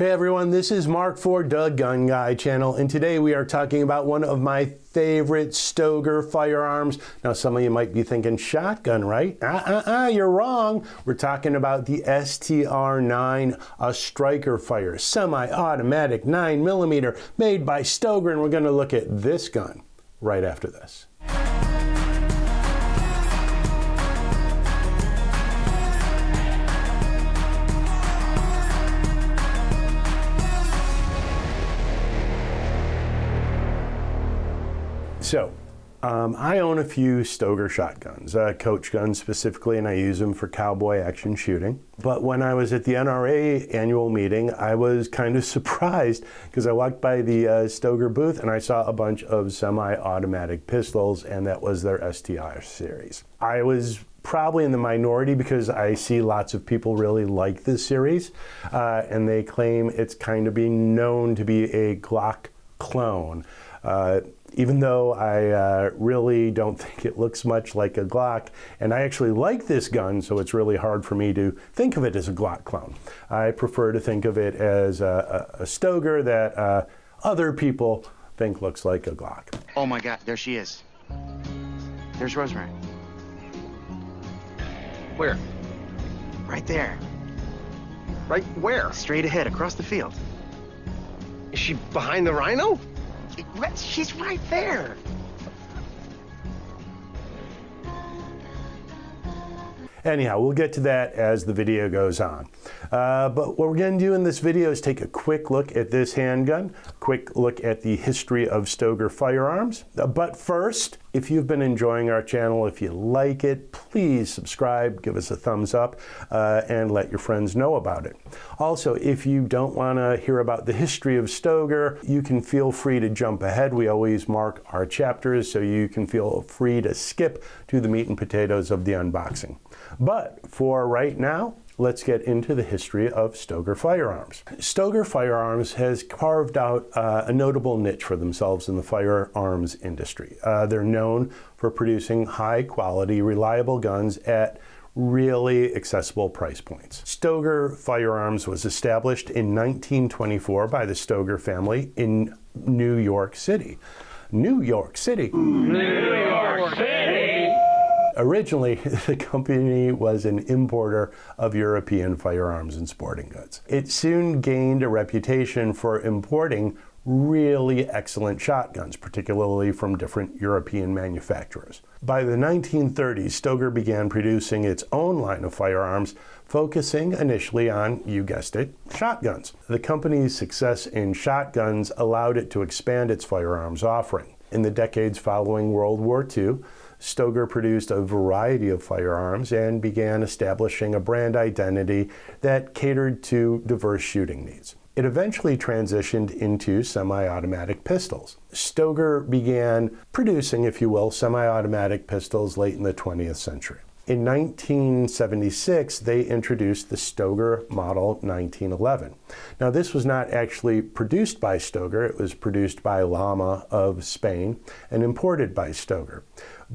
Hey everyone, this is Mark for the Gun Guy channel, and today we are talking about one of my favorite Stoeger firearms. Now some of you might be thinking shotgun, right? You're wrong. We're talking about the STR-9, a striker fire, semi-automatic 9mm made by Stoeger, and we're going to look at this gun right after this. So, I own a few Stoeger shotguns, coach guns specifically, and I use them for cowboy action shooting. But when I was at the NRA annual meeting, I was kind of surprised because I walked by the Stoeger booth and I saw a bunch of semi-automatic pistols, and that was their STR series. I was probably in the minority because I see lots of people really like this series, and they claim it's kind of being known to be a Glock clone. Even though I really don't think it looks much like a Glock, and I actually like this gun, so it's really hard for me to think of it as a Glock clone. I prefer to think of it as a Stoeger that other people think looks like a Glock. Oh my God, there she is. There's Rosemary. Where? Right there. Right where? Straight ahead, across the field. Is she behind the rhino? What? She's right there. Anyhow, we'll get to that as the video goes on. But what we're going to do in this video is take a quick look at this handgun, a quick look at the history of Stoeger firearms. But first, if you've been enjoying our channel, if you like it, please subscribe, give us a thumbs up, and let your friends know about it. Also, if you don't want to hear about the history of Stoeger, you can feel free to jump ahead. We always mark our chapters, so you can feel free to skip to the meat and potatoes of the unboxing. But for right now, let's get into the history of Stoeger firearms. Stoeger Firearms has carved out a notable niche for themselves in the firearms industry. They're known for producing high quality, reliable guns at really accessible price points. Stoeger Firearms was established in 1924 by the Stoeger family in New York City. New York City. New York City! Originally, the company was an importer of European firearms and sporting goods. It soon gained a reputation for importing really excellent shotguns, particularly from different European manufacturers. By the 1930s, Stoeger began producing its own line of firearms, focusing initially on, you guessed it, shotguns. The company's success in shotguns allowed it to expand its firearms offering. In the decades following World War II, Stoeger produced a variety of firearms and began establishing a brand identity that catered to diverse shooting needs. It eventually transitioned into semi-automatic pistols. Stoeger began producing, if you will, semi-automatic pistols late in the 20th century. In 1976, they introduced the Stoeger Model 1911. Now, this was not actually produced by Stoeger. It was produced by Lama of Spain and imported by Stoeger.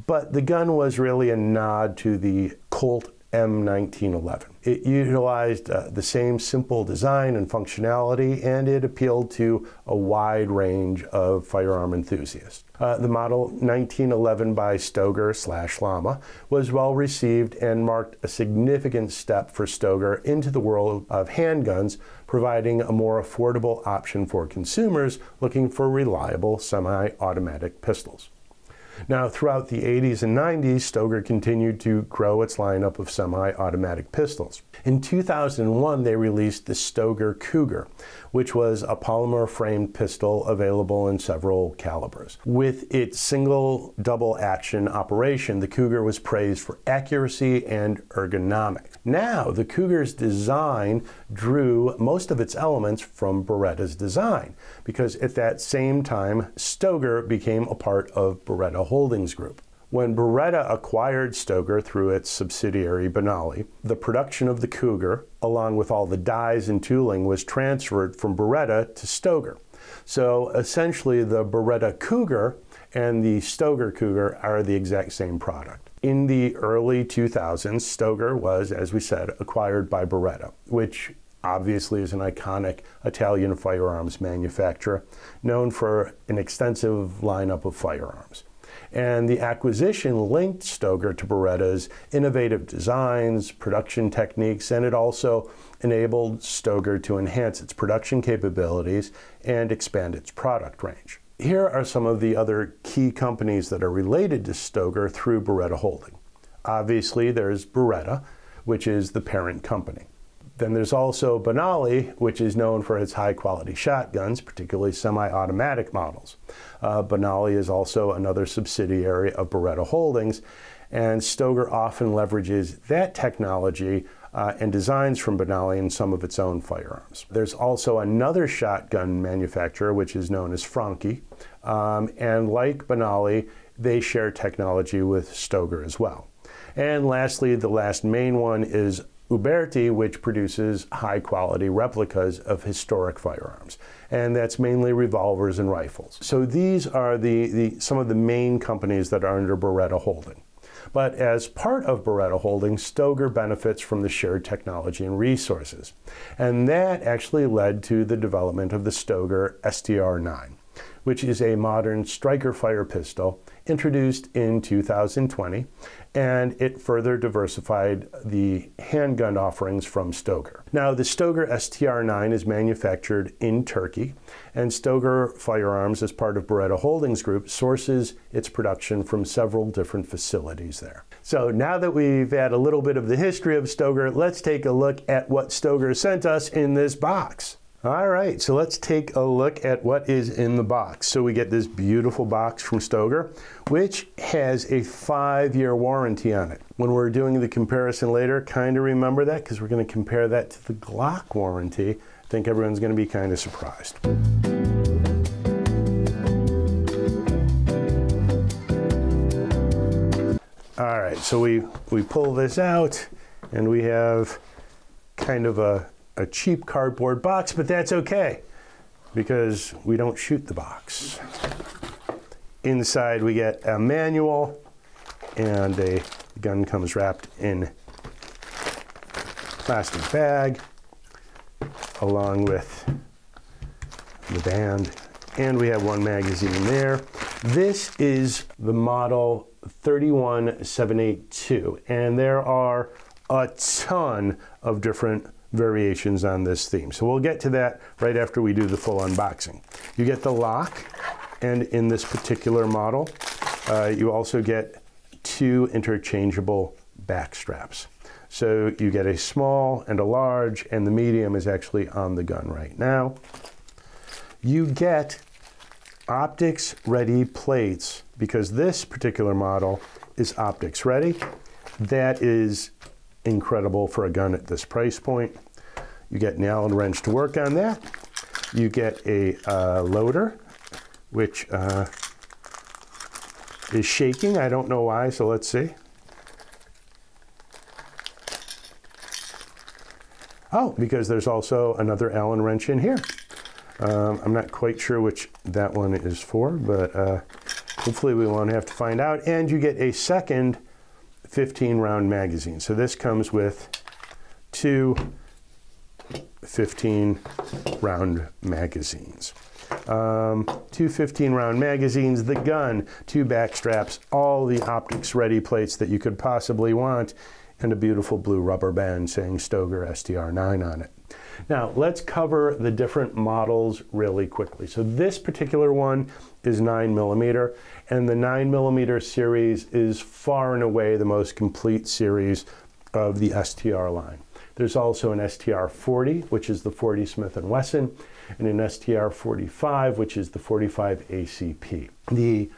But the gun was really a nod to the Colt M1911. It utilized the same simple design and functionality, and it appealed to a wide range of firearm enthusiasts. The Model 1911 by Stoeger/Lama was well received and marked a significant step for Stoeger into the world of handguns, providing a more affordable option for consumers looking for reliable semi-automatic pistols. Now, throughout the 80s and 90s, Stoeger continued to grow its lineup of semi-automatic pistols. In 2001, they released the Stoeger Cougar, which was a polymer-framed pistol available in several calibers. With its single double action operation, the Cougar was praised for accuracy and ergonomics. Now, the Cougar's design drew most of its elements from Beretta's design, because at that same time, Stoeger became a part of Beretta Holdings group. When Beretta acquired Stoeger through its subsidiary Benelli, the production of the Cougar, along with all the dies and tooling, was transferred from Beretta to Stoeger. So essentially the Beretta Cougar and the Stoeger Cougar are the exact same product. In the early 2000s, Stoeger was, as we said, acquired by Beretta, which obviously is an iconic Italian firearms manufacturer known for an extensive lineup of firearms. And the acquisition linked Stoeger to Beretta's innovative designs, production techniques, and it also enabled Stoeger to enhance its production capabilities and expand its product range. Here are some of the other key companies that are related to Stoeger through Beretta Holdings. Obviously, there's Beretta, which is the parent company. Then there's also Benelli, which is known for its high-quality shotguns, particularly semi-automatic models. Benelli is also another subsidiary of Beretta Holdings, and Stoeger often leverages that technology and designs from Benelli in some of its own firearms. There's also another shotgun manufacturer, which is known as Franchi, and like Benelli, they share technology with Stoeger as well. And lastly, the last main one is Uberti, which produces high-quality replicas of historic firearms, and that's mainly revolvers and rifles. So these are some of the main companies that are under Beretta Holdings. But as part of Beretta Holdings, Stoeger benefits from the shared technology and resources, and that actually led to the development of the Stoeger STR-9, which is a modern striker fire pistol introduced in 2020, and it further diversified the handgun offerings from Stoeger. Now, the Stoeger STR-9 is manufactured in Turkey, and Stoeger Firearms, as part of Beretta Holdings Group, sources its production from several different facilities there. So now that we've had a little bit of the history of Stoeger, let's take a look at what Stoeger sent us in this box. All right, so let's take a look at what is in the box. So we get this beautiful box from Stoeger, which has a 5-year warranty on it. When we're doing the comparison later, kind of remember that because we're going to compare that to the Glock warranty. I think everyone's going to be kind of surprised. All right, so we pull this out and we have kind of a cheap cardboard box, but that's okay because we don't shoot the box. Inside we get a manual and a gun comes wrapped in plastic bag along with the band, and we have one magazine there. This is the model 31782, and there are a ton of different variations on this theme. So we'll get to that right after we do the full unboxing. You get the lock, and in this particular model, you also get 2 interchangeable back straps. So you get a small and a large, and the medium is actually on the gun right now. You get optics ready plates because this particular model is optics ready. That is incredible for a gun at this price point. You get an Allen wrench to work on that. You get a loader, which is shaking. I don't know why, so let's see. Oh, because there's also another Allen wrench in here. I'm not quite sure which that one is for, but hopefully we won't have to find out. And you get a second 15-round magazine. So this comes with 2 15-round magazines. 2 15-round magazines, the gun, 2 back straps, all the optics ready plates that you could possibly want, and a beautiful blue rubber band saying Stoeger STR-9 on it. Now, let's cover the different models really quickly. So this particular one is 9mm, and the 9mm series is far and away the most complete series of the STR line. There's also an STR-40, which is the 40 Smith & Wesson, and an STR-45, which is the 45 ACP. The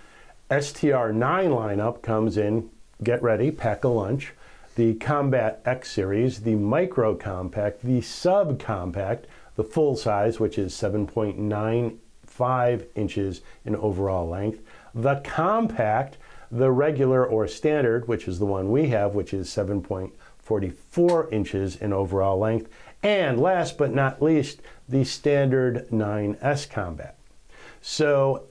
STR-9 lineup comes in, get ready, pack a lunch, the Combat X series, the Micro Compact, the Subcompact, the full size, which is 7.95 inches in overall length, the Compact, the regular or standard, which is the one we have, which is 7.44 inches in overall length, and last but not least, the standard 9S Combat. So,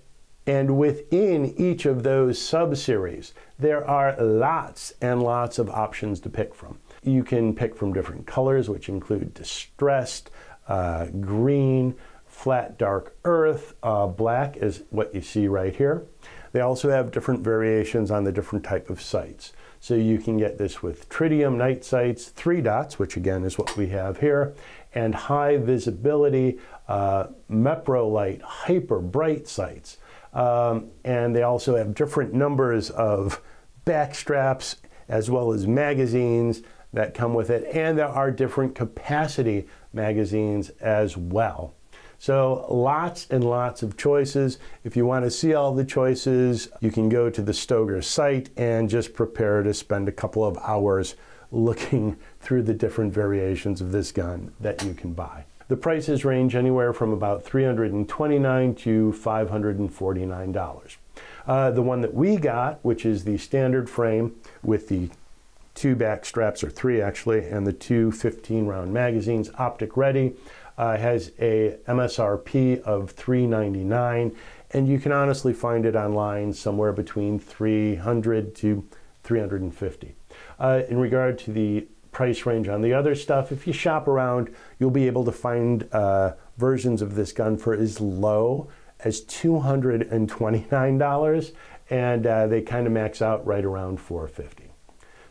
and within each of those sub-series, there are lots and lots of options to pick from. you can pick from different colors, which include distressed, green, flat dark earth, black is what you see right here. They also have different variations on the different type of sights. So you can get this with tritium night sights, 3 dots, which again is what we have here, and high visibility, Mepro light, hyper bright sights. And they also have different numbers of back straps as well as magazines that come with it. And there are different capacity magazines as well. So lots and lots of choices. If you want to see all the choices, you can go to the Stoeger site and just prepare to spend a couple of hours looking through the different variations of this gun that you can buy. The prices range anywhere from about $329 to $549. The one that we got, which is the standard frame with the 2 back straps, or 3 actually, and the 2 15-round magazines, optic ready, has a MSRP of $399, and you can honestly find it online somewhere between $300 to $350. In regard to the price range on the other stuff, if you shop around, you'll be able to find versions of this gun for as low as $229, and they kind of max out right around $450.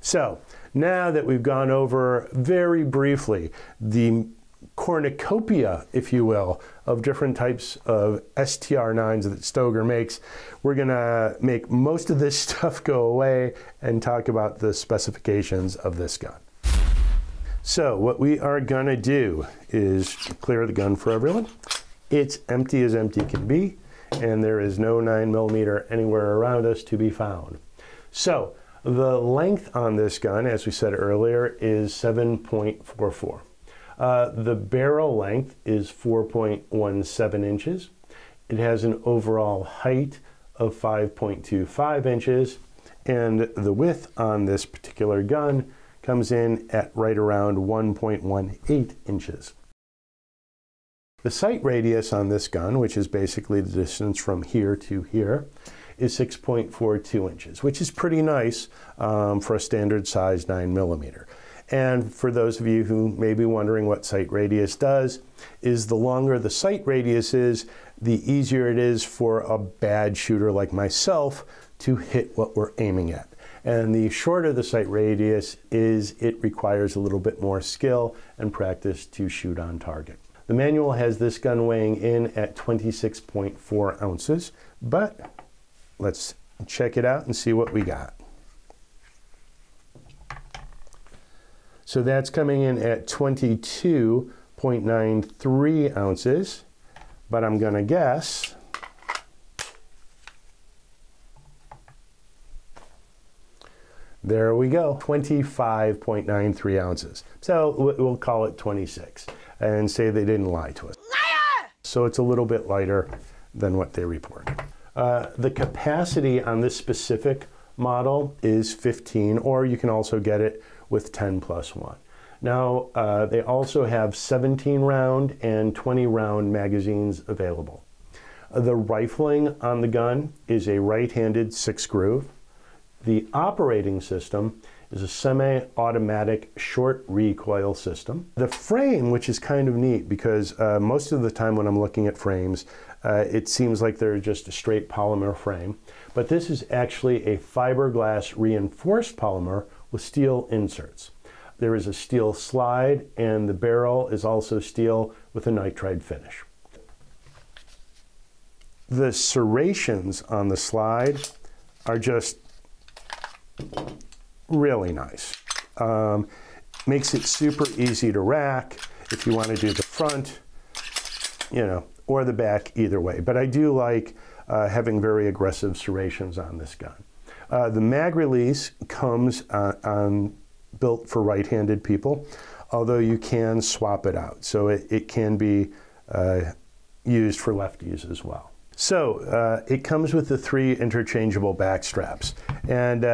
So now that we've gone over very briefly the cornucopia, if you will, of different types of STR-9s that Stoeger makes, we're going to make most of this stuff go away and talk about the specifications of this gun. So what we are going to do is clear the gun for everyone. It's empty as empty can be, and there is no 9mm anywhere around us to be found. So the length on this gun, as we said earlier, is 7.44. The barrel length is 4.17 inches. It has an overall height of 5.25 inches, and the width on this particular gun comes in at right around 1.18 inches. The sight radius on this gun, which is basically the distance from here to here, is 6.42 inches, which is pretty nice for a standard size 9mm. And for those of you who may be wondering what sight radius does, is the longer the sight radius is, the easier it is for a bad shooter like myself to hit what we're aiming at. And the shorter the sight radius is, it requires a little bit more skill and practice to shoot on target. The manual has this gun weighing in at 26.4 ounces, but let's check it out and see what we got. So that's coming in at 22.93 ounces, but I'm going to guess there we go, 25.93 ounces. So we'll call it 26 and say they didn't lie to us. Liar! So it's a little bit lighter than what they report. The capacity on this specific model is 15, or you can also get it with 10+1. Now, they also have 17-round and 20-round magazines available. The rifling on the gun is a right-handed 6-groove. The operating system is a semi-automatic short recoil system. The frame, which is kind of neat because most of the time when I'm looking at frames, it seems like they're just a straight polymer frame. But this is actually a fiberglass reinforced polymer with steel inserts. There is a steel slide, and the barrel is also steel with a nitride finish. The serrations on the slide are just really nice. Makes it super easy to rack if you want to do the front, you know, or the back, either way. But I do like having very aggressive serrations on this gun. The mag release comes built for right-handed people, although you can swap it out. So it can be used for lefties as well. So it comes with the 3 interchangeable back straps. And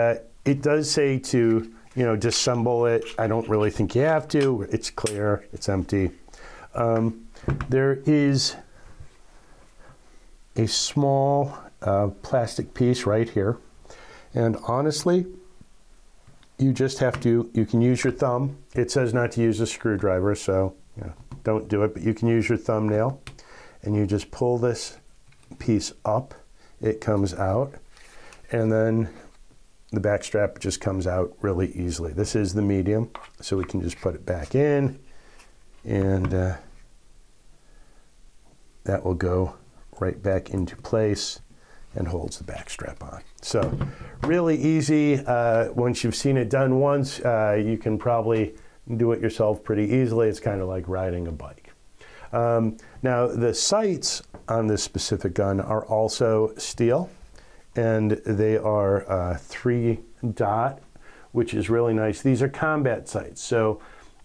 it does say to, you know, disassemble it. I don't really think you have to. It's clear, it's empty. There is a small plastic piece right here. And honestly, you just have to, you can use your thumb. It says not to use a screwdriver, so don't do it, but you can use your thumbnail, and you just pull this piece up. It comes out, and then the back strap just comes out really easily. This is the medium, so we can just put it back in, and that will go right back into place and holds the back strap on. So really easy. Once you've seen it done once, you can probably do it yourself pretty easily. It's kind of like riding a bike. Now the sights on this specific gun are also steel, and they are 3-dot, which is really nice. These are combat sights, so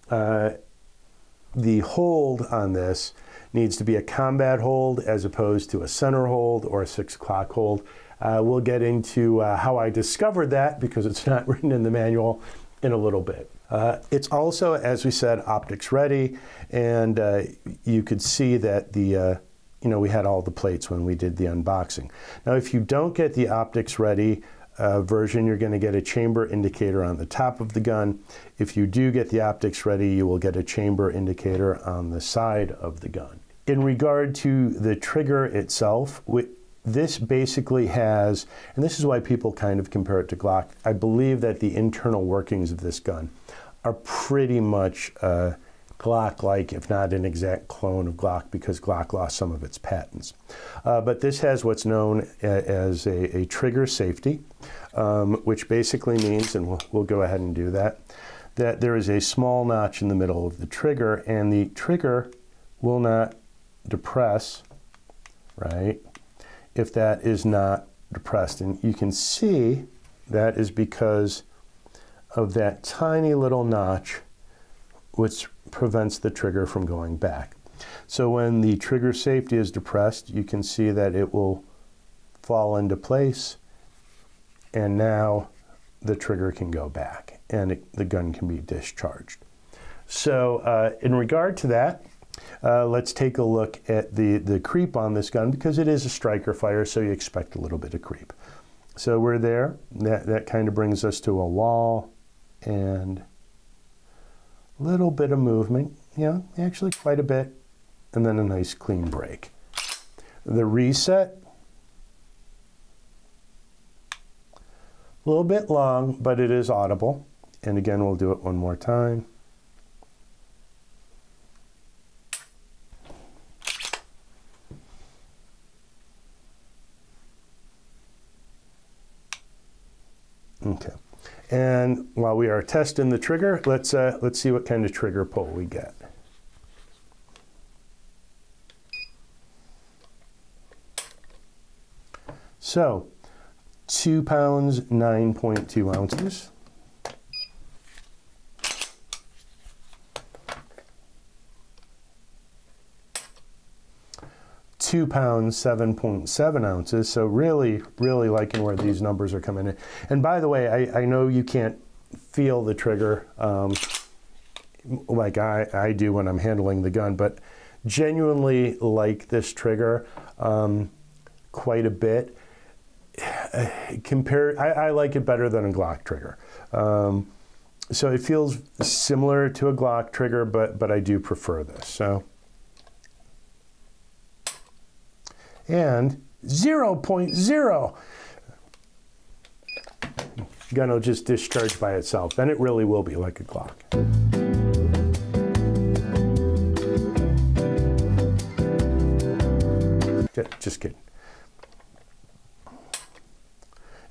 the hold on this needs to be a combat hold as opposed to a center hold or a 6 o'clock hold. We'll get into how I discovered that, because it's not written in the manual, in a little bit. It's also, as we said, optics ready, and you could see that the we had all the plates when we did the unboxing. Now, if you don't get the optics ready version, you're going to get a chamber indicator on the top of the gun. If you do get the optics ready, you will get a chamber indicator on the side of the gun. In regard to the trigger itself, this basically has, and this is why people kind of compare it to Glock, I believe that the internal workings of this gun are pretty much Glock-like, if not an exact clone of Glock, because Glock lost some of its patents. But this has what's known as a trigger safety, which basically means, and we'll go ahead and do that, that there is a small notch in the middle of the trigger, and the trigger will not depress, right, if that is not depressed. And you can see that is because of that tiny little notch, which prevents the trigger from going back. So when the trigger safety is depressed, you can see that it will fall into place, and now the trigger can go back, and the gun can be discharged. So in regard to that, let's take a look at the creep on this gun, because it is a striker fire, so you expect a little bit of creep. So we're there. That kind of brings us to a wall, and a little bit of movement, actually quite a bit, and then a nice clean break. The reset, a little bit long, but it is audible. And again, we'll do it one more time. Okay. And while we are testing the trigger, let's see what kind of trigger pull we get. So, 2 pounds, 9.2 ounces. £2, 7.7 ounces. So really liking where these numbers are coming in. And by the way, I know you can't feel the trigger like I do when I'm handling the gun, but genuinely like this trigger quite a bit. I like it better than a Glock trigger. So it feels similar to a Glock trigger, but I do prefer this. So. And 0.0. Gun will just discharge by itself. Then it really will be like a Glock. Just kidding.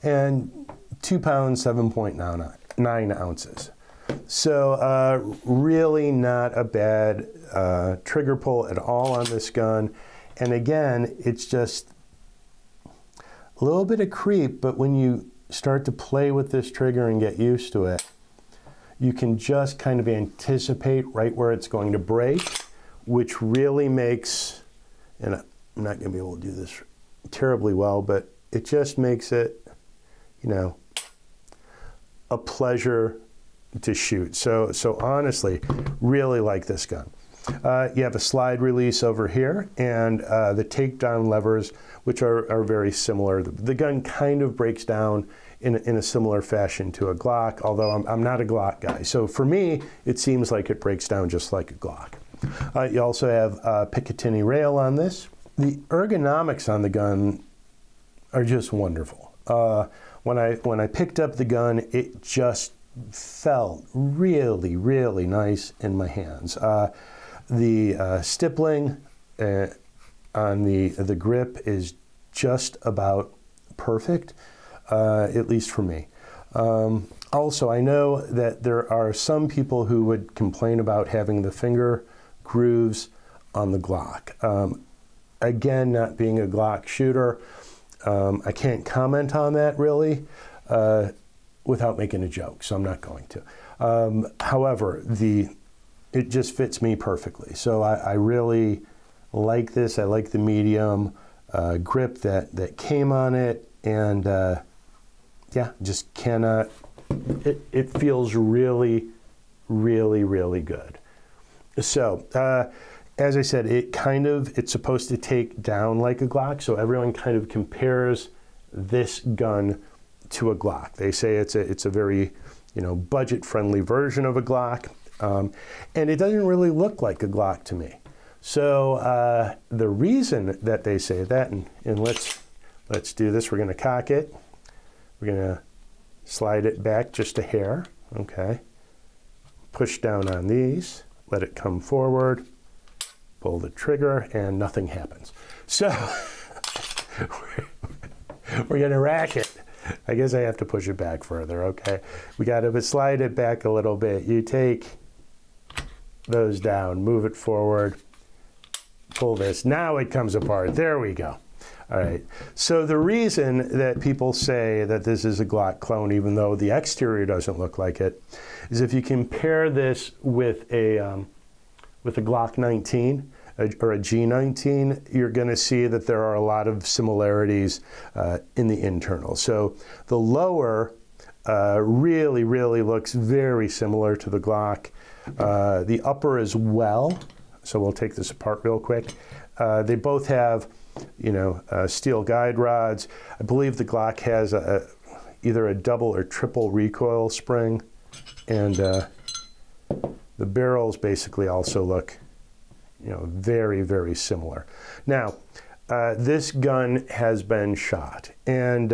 And 2 pounds, 7.9 ounces. So really not a bad trigger pull at all on this gun. And again, it's just a little bit of creep, but when you start to play with this trigger and get used to it, you can just kind of anticipate right where it's going to break, which really makes, and I'm not going to be able to do this terribly well, but it just makes it, a pleasure to shoot. So honestly, really like this gun. You have a slide release over here, and the takedown levers, which are very similar. The gun kind of breaks down in a similar fashion to a Glock, although I'm not a Glock guy. So for me, it seems like it breaks down just like a Glock. You also have a Picatinny rail on this. The ergonomics on the gun are just wonderful. When I picked up the gun, it just felt really, really nice in my hands. The stippling on the grip is just about perfect, at least for me. Also, I know that there are some people who would complain about having the finger grooves on the Glock. Again, not being a Glock shooter, I can't comment on that really without making a joke, so I'm not going to. However, it just fits me perfectly. So I really like this. I like the medium grip that came on it, and yeah, just cannot. It feels really, really, really good. So as I said, it's supposed to take down like a Glock, so everyone kind of compares this gun to a Glock. They say it's a very, budget-friendly version of a Glock, and it doesn't really look like a Glock to me. So the reason that they say that, and let's do this. We're going to cock it. We're going to slide it back just a hair. Okay. Push down on these. Let it come forward. Pull the trigger, and nothing happens. So we're going to rack it. I guess I have to push it back further. Okay. We got to slide it back a little bit. You take those down, move it forward, pull this. Now it comes apart. There we go. All right. So the reason that people say that this is a Glock clone, even though the exterior doesn't look like it, is if you compare this with a Glock 19 or a G19, you're going to see that there are a lot of similarities in the internal. So the lower really, really looks very similar to the Glock. The upper as well. So we'll take this apart real quick. They both have, steel guide rods. I believe the Glock has either a double or triple recoil spring, and the barrels basically also look, very, very similar. Now, this gun has been shot, and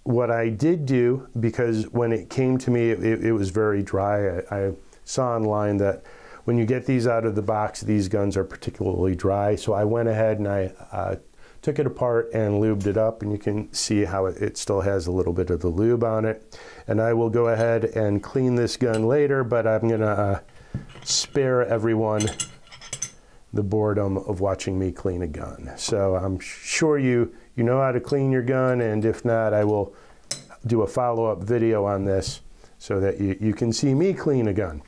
what I did do, because when it came to me, it was very dry. I saw online that when you get these out of the box, these guns are particularly dry. So I went ahead and I took it apart and lubed it up, and you can see how it still has a little bit of the lube on it. And I will go ahead and clean this gun later, but I'm gonna spare everyone the boredom of watching me clean a gun. So I'm sure you know how to clean your gun, and if not, I will do a follow-up video on this so that you can see me clean a gun.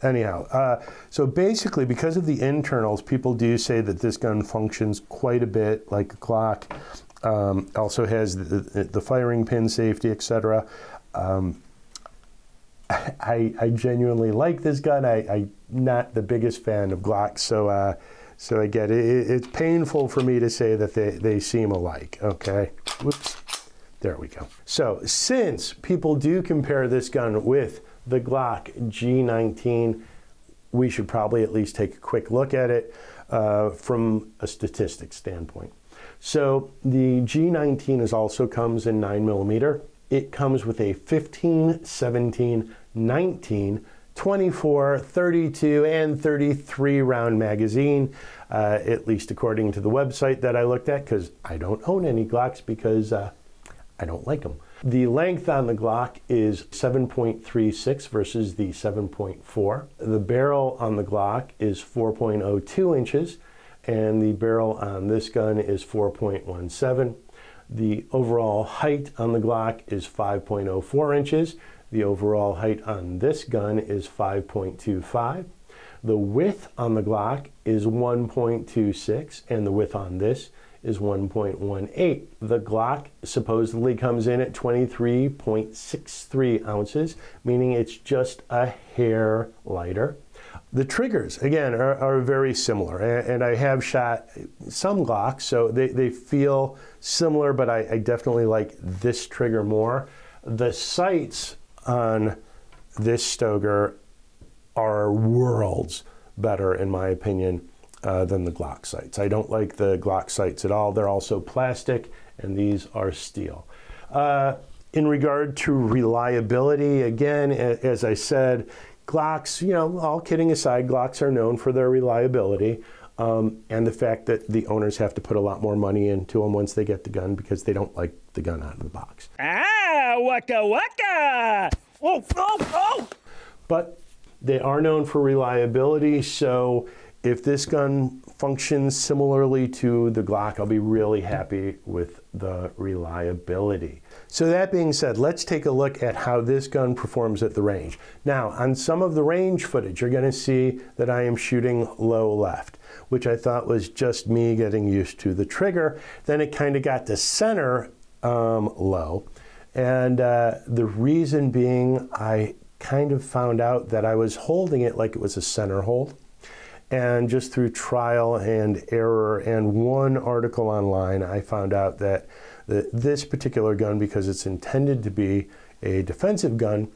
Anyhow, so basically, because of the internals, people do say that this gun functions quite a bit like a Glock. Also has the firing pin safety, etc. I genuinely like this gun. I'm not the biggest fan of Glocks, so I get it. It's painful for me to say that they seem alike. Okay, whoops, there we go. So since people do compare this gun with the Glock G19, we should probably at least take a quick look at it from a statistics standpoint. So the G19 also comes in 9mm. It comes with a 15, 17, 19, 24, 32, and 33 round magazine, at least according to the website that I looked at, because I don't own any Glocks because I don't like them. The length on the Glock is 7.36 versus the 7.4. The barrel on the Glock is 4.02 inches, and the barrel on this gun is 4.17. The overall height on the Glock is 5.04 inches. The overall height on this gun is 5.25. The width on the Glock is 1.26, and the width on this is 1.18. The Glock supposedly comes in at 23.63 ounces, meaning it's just a hair lighter. The triggers, again, are very similar, and I have shot some Glocks, so they feel similar, but I definitely like this trigger more. The sights on this Stoeger are worlds better, in my opinion, than the Glock sights. I don't like the Glock sights at all. They're also plastic, and these are steel. In regard to reliability, again, as I said, Glocks, you know, all kidding aside, Glocks are known for their reliability and the fact that the owners have to put a lot more money into them once they get the gun because they don't like the gun out of the box. Ah, waka waka! Oh, oh, oh! But they are known for reliability, so if this gun functions similarly to the Glock, I'll be really happy with the reliability. So that being said, let's take a look at how this gun performs at the range. Now, on some of the range footage, you're going to see that I am shooting low left, which I thought was just me getting used to the trigger. Then it kind of got to center low. And the reason being, I kind of found out that I was holding it like it was a center hold. And just through trial and error and one article online, I found out that this particular gun, because it's intended to be a defensive gun,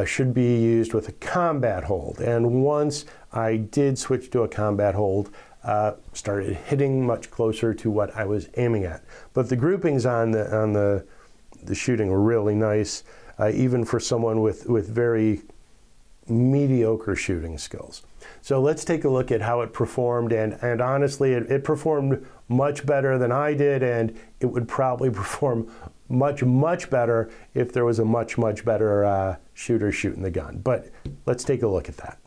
should be used with a combat hold. And once I did switch to a combat hold, started hitting much closer to what I was aiming at. But the groupings on the shooting were really nice, even for someone with very mediocre shooting skills. So let's take a look at how it performed, and honestly, it performed much better than I did, and it would probably perform much better if there was a much better shooter shooting the gun. But let's take a look at that.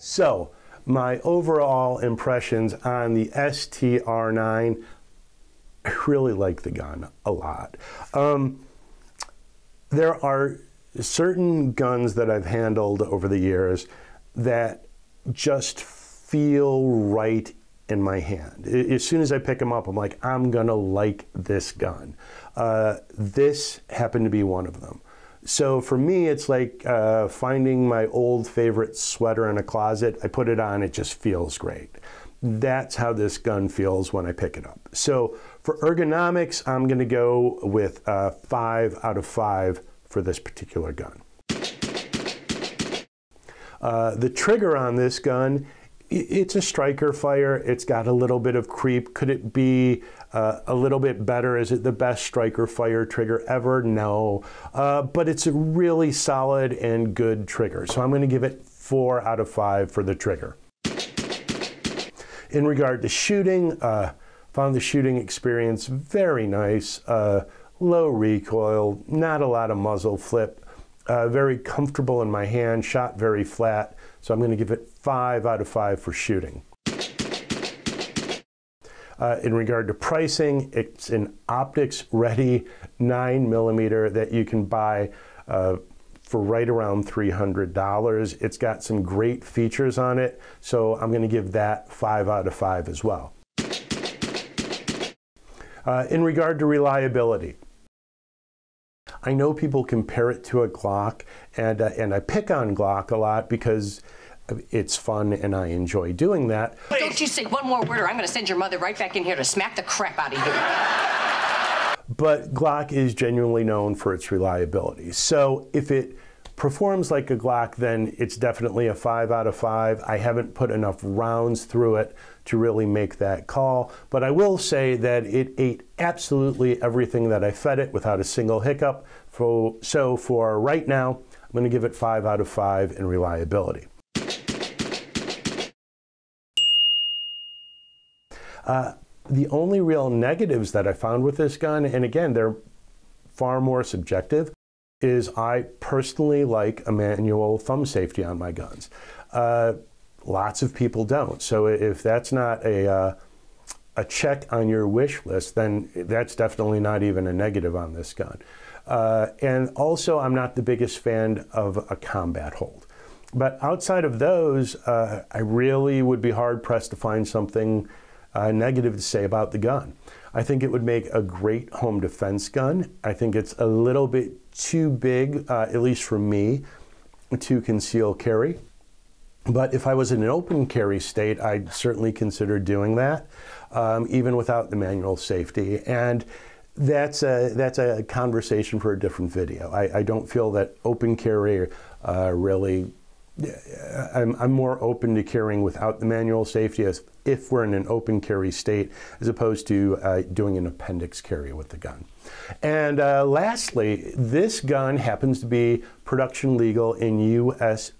So, my overall impressions on the STR-9, I really like the gun a lot. There are certain guns that I've handled over the years that just feel right in my hand. As soon as I pick them up, I'm like, I'm gonna like this gun. This happened to be one of them. So for me, it's like finding my old favorite sweater in a closet. I put it on, it just feels great. That's how this gun feels when I pick it up. So for ergonomics, I'm gonna go with 5 out of 5 for this particular gun. The trigger on this gun It's a striker fire. It's got a little bit of creep. Could it be a little bit better? Is it the best striker fire trigger ever? No. But it's a really solid and good trigger. So I'm going to give it 4 out of 5 for the trigger. In regard to shooting, found the shooting experience very nice. Low recoil, not a lot of muzzle flip. Very comfortable in my hand, shot very flat. So I'm going to give it 5 out of 5 for shooting. In regard to pricing, it's an optics-ready 9mm that you can buy for right around $300. It's got some great features on it, so I'm going to give that 5 out of 5 as well. In regard to reliability, I know people compare it to a Glock, and I pick on Glock a lot because it's fun and I enjoy doing that. Don't you say one more word or I'm going to send your mother right back in here to smack the crap out of you. But Glock is genuinely known for its reliability. So if it performs like a Glock, then it's definitely a 5 out of 5. I haven't put enough rounds through it to really make that call, but I will say that it ate absolutely everything that I fed it without a single hiccup. So for right now, I'm going to give it 5 out of 5 in reliability. The only real negatives that I found with this gun, and again, they're far more subjective, is I personally like a manual thumb safety on my guns. Lots of people don't. So if that's not a check on your wish list, then that's definitely not even a negative on this gun. And also, I'm not the biggest fan of a combat hold. But outside of those, I really would be hard-pressed to find something negative to say about the gun. I think it would make a great home defense gun. I think it's a little bit too big, at least for me, to conceal carry. But if I was in an open carry state, I'd certainly consider doing that, even without the manual safety. And that's a conversation for a different video. I don't feel that open carry really, I'm more open to carrying without the manual safety as if we're in an open carry state, as opposed to doing an appendix carry with the gun. And lastly, this gun happens to be production legal in USPSA,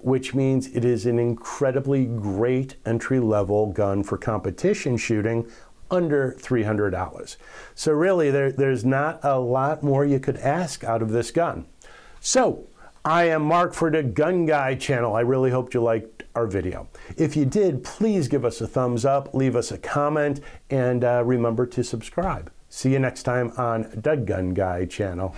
which means it is an incredibly great entry-level gun for competition shooting under $300. So really, there's not a lot more you could ask out of this gun. So, I am Mark for the Gun Guy channel. I really hoped you liked our video. If you did, please give us a thumbs up, leave us a comment, and remember to subscribe. See you next time on the Gun Guy channel.